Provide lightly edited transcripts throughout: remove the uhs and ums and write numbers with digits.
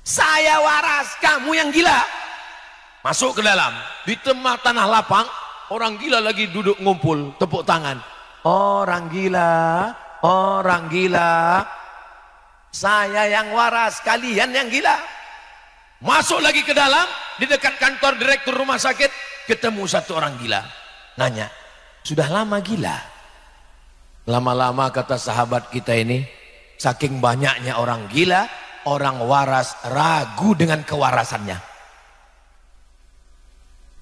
Saya waras, kamu yang gila. Masuk ke dalam, di tengah tanah lapang, orang gila lagi duduk ngumpul, tepuk tangan. Orang gila, orang gila. Saya yang waras, kalian yang gila. Masuk lagi ke dalam, di dekat kantor direktur rumah sakit, ketemu satu orang gila. Nanya, sudah lama gila? Lama-lama kata sahabat kita ini, saking banyaknya orang gila, orang waras ragu dengan kewarasannya.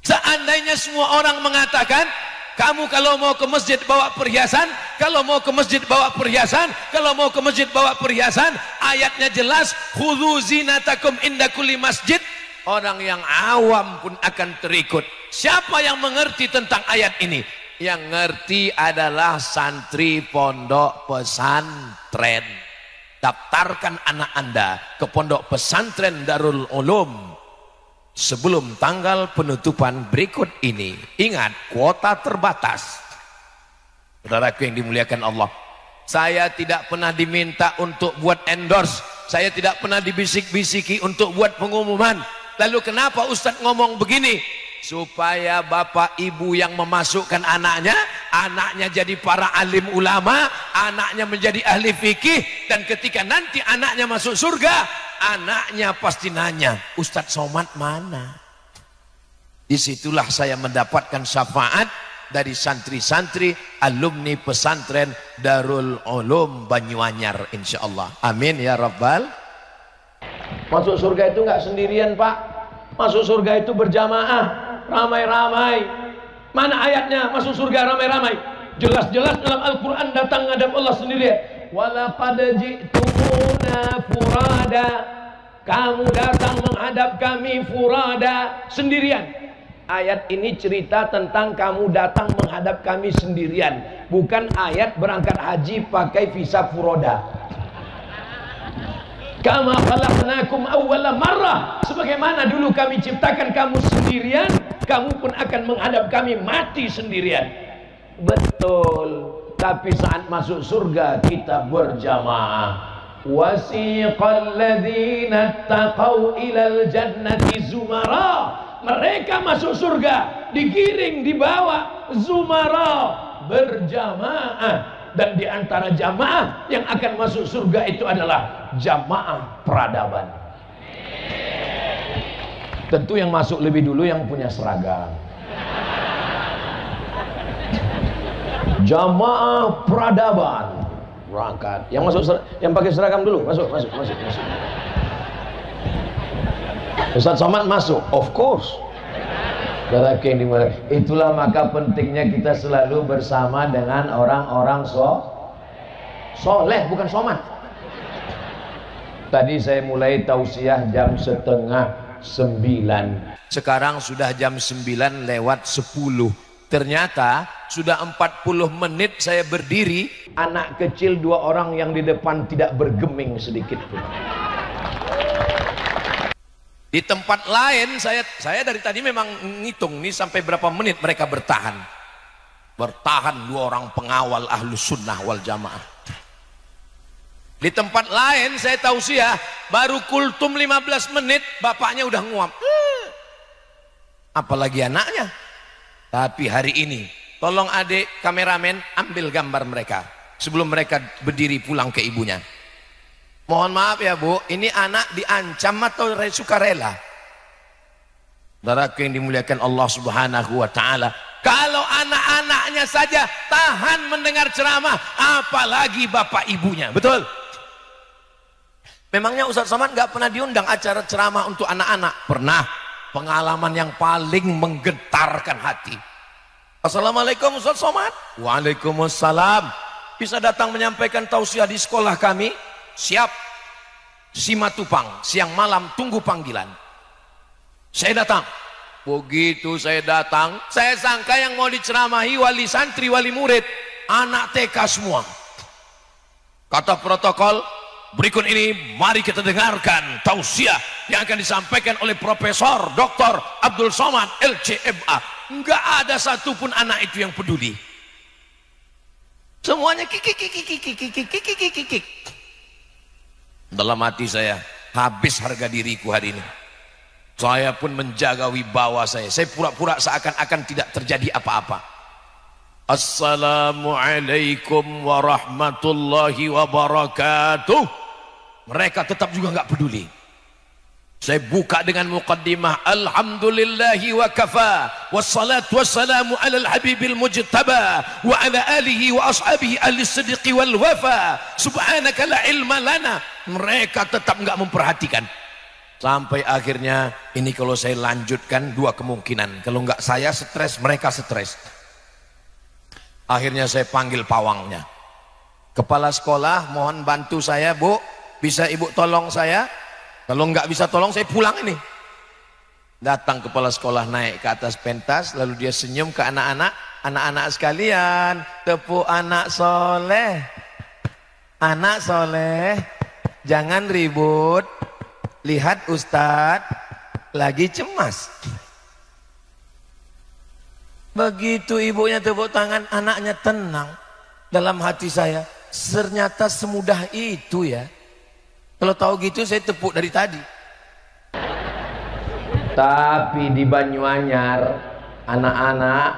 Seandainya semua orang mengatakan, kamu kalau mau ke masjid bawa perhiasan, kalau mau ke masjid bawa perhiasan, kalau mau ke masjid bawa perhiasan, ayatnya jelas, khudzu zinatakum inda kulli masjid. Orang yang awam pun akan terikut. Siapa yang mengerti tentang ayat ini? Yang ngerti adalah santri pondok pesantren. Daftarkan anak Anda ke pondok pesantren Darul Ulum sebelum tanggal penutupan berikut ini. Ingat, kuota terbatas. Saudaraku yang dimuliakan Allah, saya tidak pernah diminta untuk buat endorse, saya tidak pernah dibisik-bisiki untuk buat pengumuman. Lalu kenapa Ustadz ngomong begini? Supaya bapak ibu yang memasukkan anaknya, anaknya jadi para alim ulama, anaknya menjadi ahli fikih, dan ketika nanti anaknya masuk surga, anaknya pasti nanya, Ustadz Somad mana? Disitulah saya mendapatkan syafaat dari santri-santri alumni pesantren Darul Ulum Banyuanyar, insyaallah. Amin ya rabbal. Masuk surga itu nggak sendirian, Pak. Masuk surga itu berjamaah, ramai-ramai. Mana ayatnya masuk surga ramai-ramai? Jelas-jelas dalam Al-Quran datang ngadap Allah sendirian. Walaqad ji'tumuna furada. Kamu datang menghadap kami furada, sendirian. Ayat ini cerita tentang kamu datang menghadap kami sendirian, bukan ayat berangkat haji pakai visa furoda. Kama khalaqnakum awwala marrah, sebagaimana dulu kami ciptakan kamu sendirian, kamu pun akan menghadap kami mati sendirian. Betul, tapi saat masuk surga kita berjamaah. Wasiqal ladzina taqau ilal jannati zumara. Mereka masuk surga digiring, dibawa zumara, berjamaah. Dan di antara jamaah yang akan masuk surga itu adalah jamaah peradaban. Tentu yang masuk lebih dulu yang punya seragam. Jamaah peradaban berangkat. Yang masuk, yang pakai seragam dulu, masuk. Ustadz Somad masuk, of course. Itulah maka pentingnya kita selalu bersama dengan orang-orang soleh, bukan somad. Tadi saya mulai tausiah jam 8:30. Sekarang sudah jam 9 lewat 10. Ternyata sudah 40 menit saya berdiri. Anak kecil 2 orang yang di depan tidak bergeming sedikit pun. Di tempat lain saya dari tadi memang ngitung nih sampai berapa menit mereka bertahan. Bertahan 2 orang pengawal Ahlus Sunnah wal Jamaah. Di tempat lain saya tausiah baru kultum 15 menit bapaknya udah nguap. Apalagi anaknya. Tapi hari ini tolong adik kameramen ambil gambar mereka sebelum mereka berdiri pulang ke ibunya. Mohon maaf ya Bu, ini anak diancam atau sukarela? Saudaraku yang dimuliakan Allah Subhanahu wa Ta'ala, kalau anak-anaknya saja tahan mendengar ceramah, apalagi bapak ibunya. Betul? Memangnya Ustadz Somad nggak pernah diundang acara ceramah untuk anak-anak? Pernah. Pengalaman yang paling menggetarkan hati. Assalamualaikum Ustadz Somad. Waalaikumsalam. Bisa datang menyampaikan tausiah di sekolah kami? Siap. Simatupang, siang malam tunggu panggilan. Saya datang. Begitu saya datang, saya sangka yang mau diceramahi wali santri, wali murid, anak TK semua. Kata protokol, berikut ini mari kita dengarkan tausiah yang akan disampaikan oleh Profesor Dr. Abdul Somad LCMA. Enggak ada satupun anak itu yang peduli. Semuanya kikik. Dalam hati saya, Habis harga diriku hari ini. Saya pun menjaga wibawa saya. Saya pura-pura seakan-akan tidak terjadi apa-apa. Assalamualaikum warahmatullahi wabarakatuh. Mereka tetap juga nggak peduli. Saya buka dengan muqaddimah alhamdulillahi wa kafa wassalatu wassalamu ala al-habibil mujtaba wa ala alihi wa ashabihi al-sidqi wal wafa subhanaka la ilma lana. Mereka tetap nggak memperhatikan. Sampai akhirnya ini kalau saya lanjutkan dua kemungkinan, kalau nggak saya stres, mereka stres. Akhirnya saya panggil pawangnya, kepala sekolah, mohon bantu saya Bu, bisa Ibu tolong saya? Kalau nggak bisa tolong saya pulang ini. Datang kepala sekolah naik ke atas pentas, lalu dia senyum ke anak-anak. Anak-anak sekalian, tepuk anak soleh. Anak soleh, jangan ribut. Lihat Ustadz lagi cemas. Begitu ibunya tepuk tangan, anaknya tenang. Dalam hati saya, ternyata semudah itu ya. Kalau tahu gitu saya tepuk dari tadi. Tapi di Banyuanyar, anak-anak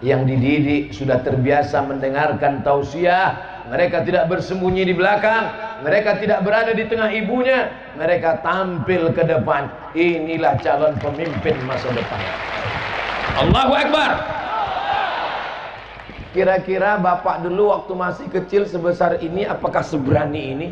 yang dididik sudah terbiasa mendengarkan tausiah. Mereka tidak bersembunyi di belakang, mereka tidak berada di tengah ibunya, mereka tampil ke depan. Inilah calon pemimpin masa depan. Allahu Akbar. Kira-kira bapak dulu waktu masih kecil sebesar ini, apakah seberani ini?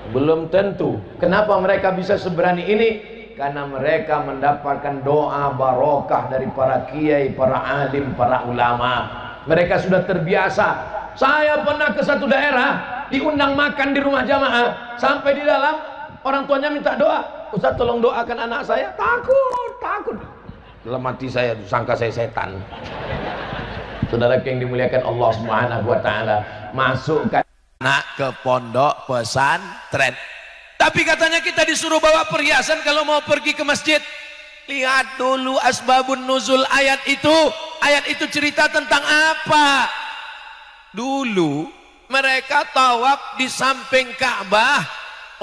Belum tentu. Kenapa mereka bisa seberani ini? Karena mereka mendapatkan doa barokah dari para kiai, para alim, para ulama. Mereka sudah terbiasa. Saya pernah ke satu daerah, diundang makan di rumah jamaah. Sampai di dalam, orang tuanya minta doa. Ustaz tolong doakan anak saya. Takut. Dalam hati saya, sangka saya setan. Saudara yang dimuliakan Allah Subhanahu wa taala, masukkan anak ke pondok pesantren. Tapi katanya kita disuruh bawa perhiasan kalau mau pergi ke masjid. Lihat dulu asbabun nuzul ayat itu. Ayat itu cerita tentang apa? Dulu mereka tawaf di samping Ka'bah,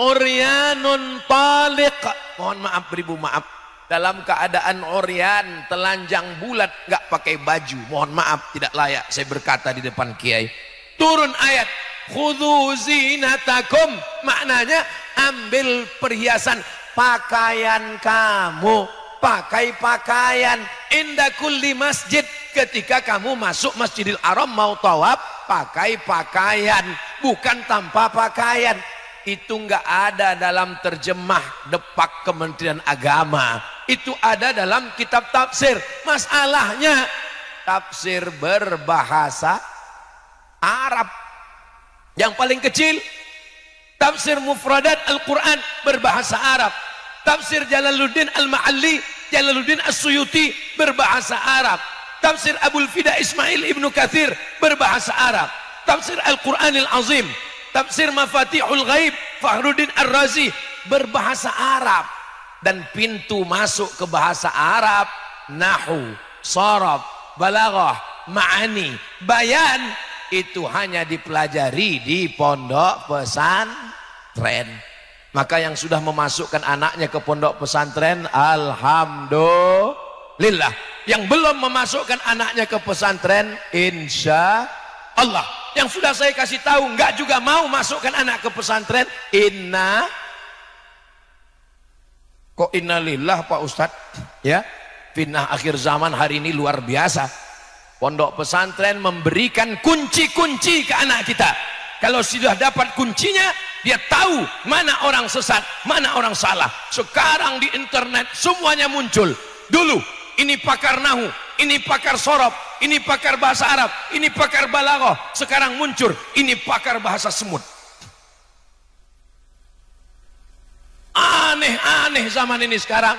uryanun taliq. Mohon maaf, beribu maaf. Dalam keadaan oryan, telanjang bulat, nggak pakai baju. Mohon maaf, tidak layak saya berkata di depan kiai. Turun ayat khudhu zinatakum, maknanya ambil perhiasan. Pakaian kamu, pakai pakaian inda kulli masjid. Ketika kamu masuk Masjidil Haram mau tawaf, pakai pakaian, bukan tanpa pakaian. Itu nggak ada dalam terjemah depak Kementerian Agama. Itu ada dalam kitab tafsir. Masalahnya tafsir berbahasa Arab. Yang paling kecil tafsir mufradat Al-Quran berbahasa Arab. Tafsir Jalaluddin Al-Ma'alli, Jalaluddin As-Suyuti berbahasa Arab. Tafsir Abul Fida Ismail Ibnu Katsir berbahasa Arab. Tafsir Al-Quranil Azim, tafsir Mafatihul Ghaib Fakhruddin Ar-Razi berbahasa Arab. Dan pintu masuk ke bahasa Arab, nahwu, sharaf, balaghah, ma'ani, bayan, itu hanya dipelajari di pondok pesantren. Maka yang sudah memasukkan anaknya ke pondok pesantren, alhamdulillah. Yang belum memasukkan anaknya ke pesantren, insya Allah. Yang sudah saya kasih tahu enggak juga mau masukkan anak ke pesantren, kok innalillah Pak Ustadz ya. Fitnah akhir zaman hari ini luar biasa. Pondok pesantren memberikan kunci-kunci ke anak kita. Kalau sudah dapat kuncinya, dia tahu mana orang sesat, mana orang salah. Sekarang di internet semuanya muncul. Dulu ini pakar nahu, ini pakar sorob, ini pakar bahasa Arab, ini pakar balaghah. Sekarang muncul ini pakar bahasa semut. Aneh-aneh zaman ini sekarang.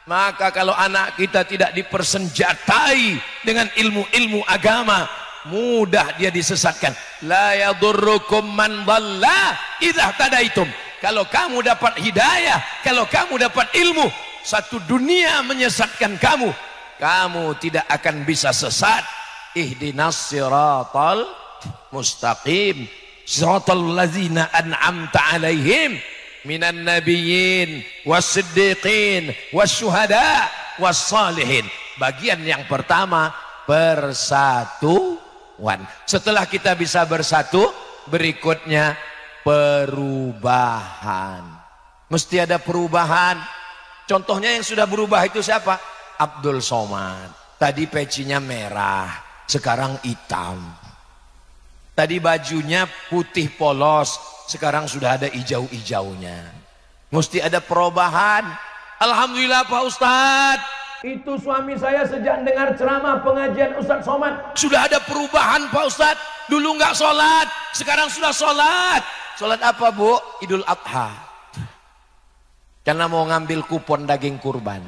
Maka kalau anak kita tidak dipersenjatai dengan ilmu-ilmu agama, mudah dia disesatkan. La yadurrukum man dhalla idza tadaitum. Kalau kamu dapat hidayah, kalau kamu dapat ilmu, satu dunia menyesatkan kamu, kamu tidak akan bisa sesat. Ihdinas siratal mustaqim, siratal ladzina an'amta alaihim minan nabiyyin was-siddiqin wasyuhada was-salihin. Bagian yang pertama, persatuan. Setelah kita bisa bersatu, berikutnya perubahan. Mesti ada perubahan. Contohnya yang sudah berubah itu siapa? Abdul Somad. Tadi pecinya merah, sekarang hitam. Tadi bajunya putih polos, sekarang sudah ada hijau-hijaunya. Mesti ada perubahan. Alhamdulillah Pak Ustadz, itu suami saya sejak dengar ceramah pengajian Ustadz Somad sudah ada perubahan Pak Ustadz. Dulu nggak sholat, sekarang sudah sholat. Sholat apa Bu? Idul Adha. Karena mau ngambil kupon daging kurban.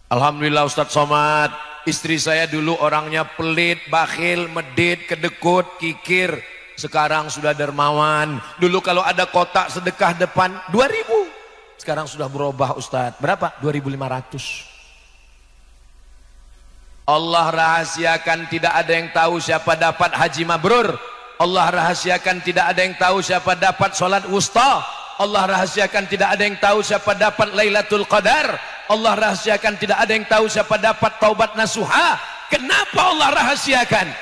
Alhamdulillah Ustadz Somad, istri saya dulu orangnya pelit, bakhil, medit, kedekut, kikir. Sekarang sudah dermawan. Dulu kalau ada kotak sedekah depan 2.000, sekarang sudah berubah Ustadz. Berapa? 2.500. Allah rahasiakan, tidak ada yang tahu siapa dapat haji mabrur. Allah rahasiakan, tidak ada yang tahu siapa dapat sholat wusta. Allah rahasiakan, tidak ada yang tahu siapa dapat Lailatul Qadar. Allah rahasiakan, tidak ada yang tahu siapa dapat taubat nasuha. Kenapa Allah rahasiakan?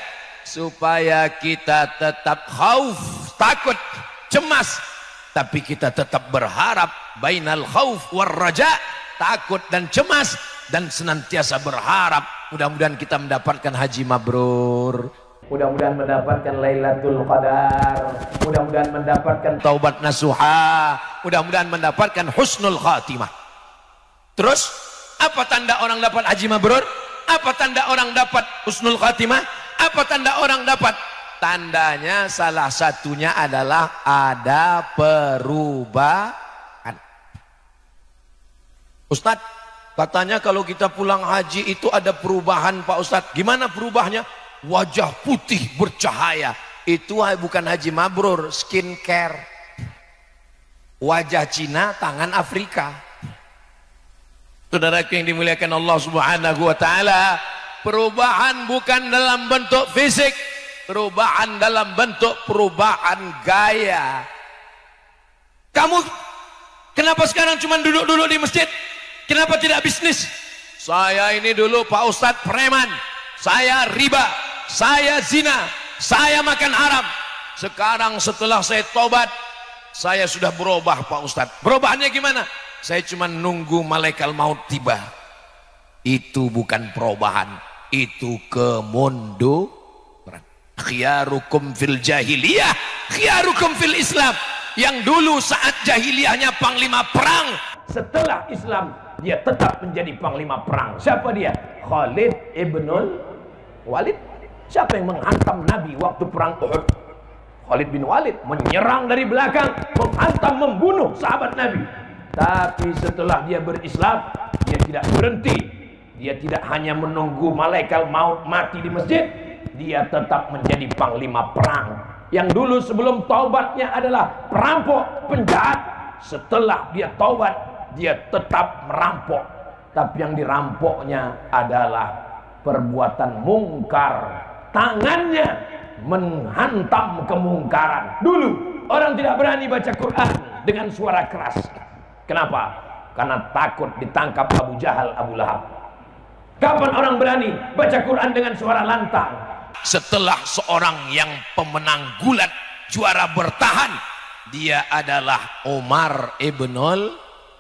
Supaya kita tetap khauf, takut, cemas, tapi kita tetap berharap. Bainal khauf war raja, takut dan cemas, dan senantiasa berharap. Mudah-mudahan kita mendapatkan haji mabrur, mudah-mudahan mendapatkan Lailatul Qadar, mudah-mudahan mendapatkan taubat nasuha, mudah-mudahan mendapatkan husnul khatimah. Terus apa tanda orang dapat haji mabrur? Apa tanda orang dapat husnul khatimah? Apa tanda orang dapat? Tandanya salah satunya adalah ada perubahan. Ustadz, katanya kalau kita pulang haji itu ada perubahan Pak Ustadz. Gimana perubahannya? Wajah putih bercahaya. Itu bukan haji mabrur, skincare. Wajah Cina, tangan Afrika. Saudaraku yang dimuliakan Allah Subhanahu wa taala, perubahan bukan dalam bentuk fisik, perubahan dalam bentuk perubahan gaya. Kamu kenapa sekarang cuma duduk-duduk di masjid? Kenapa tidak bisnis? Saya ini dulu Pak Ustadz preman, saya riba, saya zina, saya makan haram. Sekarang setelah saya tobat, saya sudah berubah Pak Ustadz. Perubahannya gimana? Saya cuma nunggu malaikat maut tiba. Itu bukan perubahan, itu kemunduran. Khiyarukum fil jahiliyah, khiyarukum fil Islam. Yang dulu saat jahiliyahnya panglima perang, setelah Islam dia tetap menjadi panglima perang. Siapa dia? Khalid ibnul Walid. Siapa yang menghantam Nabi waktu perang Uhud? Khalid bin Walid menyerang dari belakang, menghantam, membunuh sahabat Nabi. Tapi setelah dia berislam, dia tidak berhenti. Dia tidak hanya menunggu malaikat maut mati di masjid, dia tetap menjadi panglima perang. Yang dulu sebelum taubatnya adalah perampok, penjahat. Setelah dia taubat, dia tetap merampok. Tapi yang dirampoknya adalah perbuatan mungkar. Tangannya menghantam kemungkaran. Dulu orang tidak berani baca Quran dengan suara keras. Kenapa? Karena takut ditangkap Abu Jahal, Abu Lahab. Kapan orang berani baca Quran dengan suara lantang? Setelah seorang yang pemenang gulat, juara bertahan, dia adalah Umar ibnul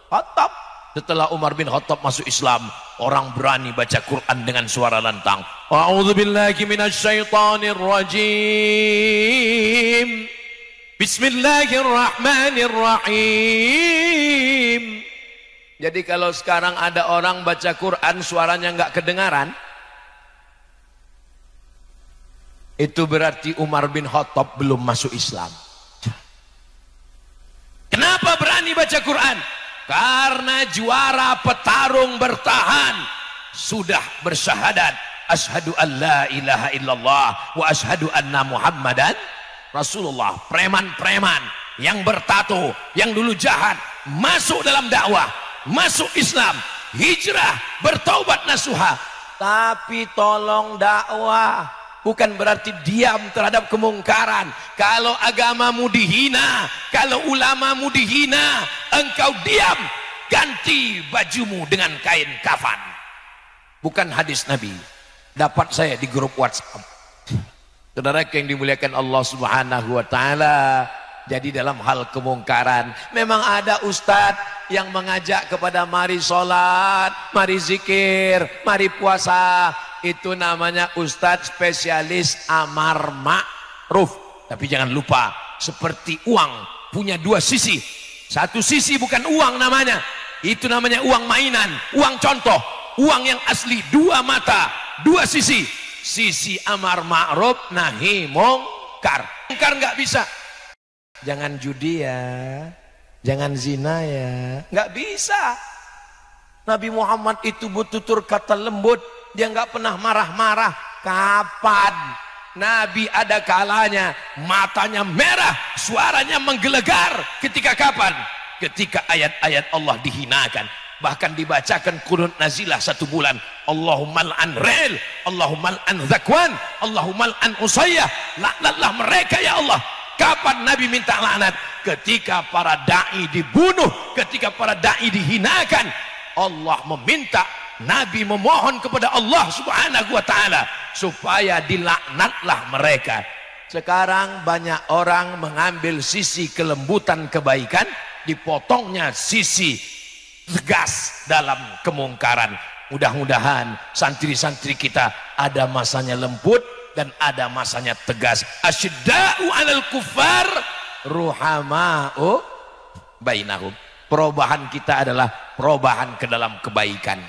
Khattab. Setelah Umar bin Khattab masuk Islam, orang berani baca Quran dengan suara lantang. A'udzubillahi minasyaitonir rajim. Bismillahirrahmanirrahim. Jadi kalau sekarang ada orang baca Quran suaranya nggak kedengaran, itu berarti Umar bin Khattab belum masuk Islam. Kenapa berani baca Quran? Karena juara petarung bertahan sudah bersyahadat, asyhadu an la ilaha illallah wa asyhadu anna muhammadan Rasulullah. Preman-preman yang bertato, yang dulu jahat, masuk dalam dakwah, masuk Islam, hijrah, bertaubat nasuha. Tapi tolong dakwah, bukan berarti diam terhadap kemungkaran. Kalau agamamu dihina, kalau ulamamu dihina, engkau diam, ganti bajumu dengan kain kafan. Bukan hadis Nabi, dapat saya di grup WhatsApp. Saudara yang dimuliakan Allah Subhanahu wa taala, jadi dalam hal kemungkaran memang ada ustadz yang mengajak kepada mari sholat, mari zikir, mari puasa. Itu namanya ustadz spesialis amar ma'ruf. Tapi jangan lupa, seperti uang punya dua sisi. Satu sisi bukan uang namanya, itu namanya uang mainan, uang contoh. Uang yang asli dua mata, dua sisi. Sisi amar ma'ruf, nahi mungkar. Mungkar nggak bisa. Jangan judi ya, jangan zina ya, nggak bisa. Nabi Muhammad itu bertutur kata lembut, dia nggak pernah marah-marah. Kapan Nabi ada kalanya matanya merah, suaranya menggelegar? Ketika kapan? Ketika ayat-ayat Allah dihinakan, bahkan dibacakan qunut nazilah 1 bulan. Allahumma al'an rel, Allahumma al'an zakwan, Allahumma al'an usayyah, laknatlah mereka ya Allah. Kapan Nabi minta laknat? Ketika para da'i dibunuh, ketika para da'i dihinakan. Allah meminta, Nabi memohon kepada Allah Subhanahu wa ta'ala supaya dilaknatlah mereka. Sekarang banyak orang mengambil sisi kelembutan kebaikan, dipotongnya sisi tegas dalam kemungkaran. Mudah-mudahan santri-santri kita ada masanya lembut dan ada masanya tegas. Asyidda'u 'alal kuffar ruhama'u bainahum. Perubahan kita adalah perubahan ke dalam kebaikan.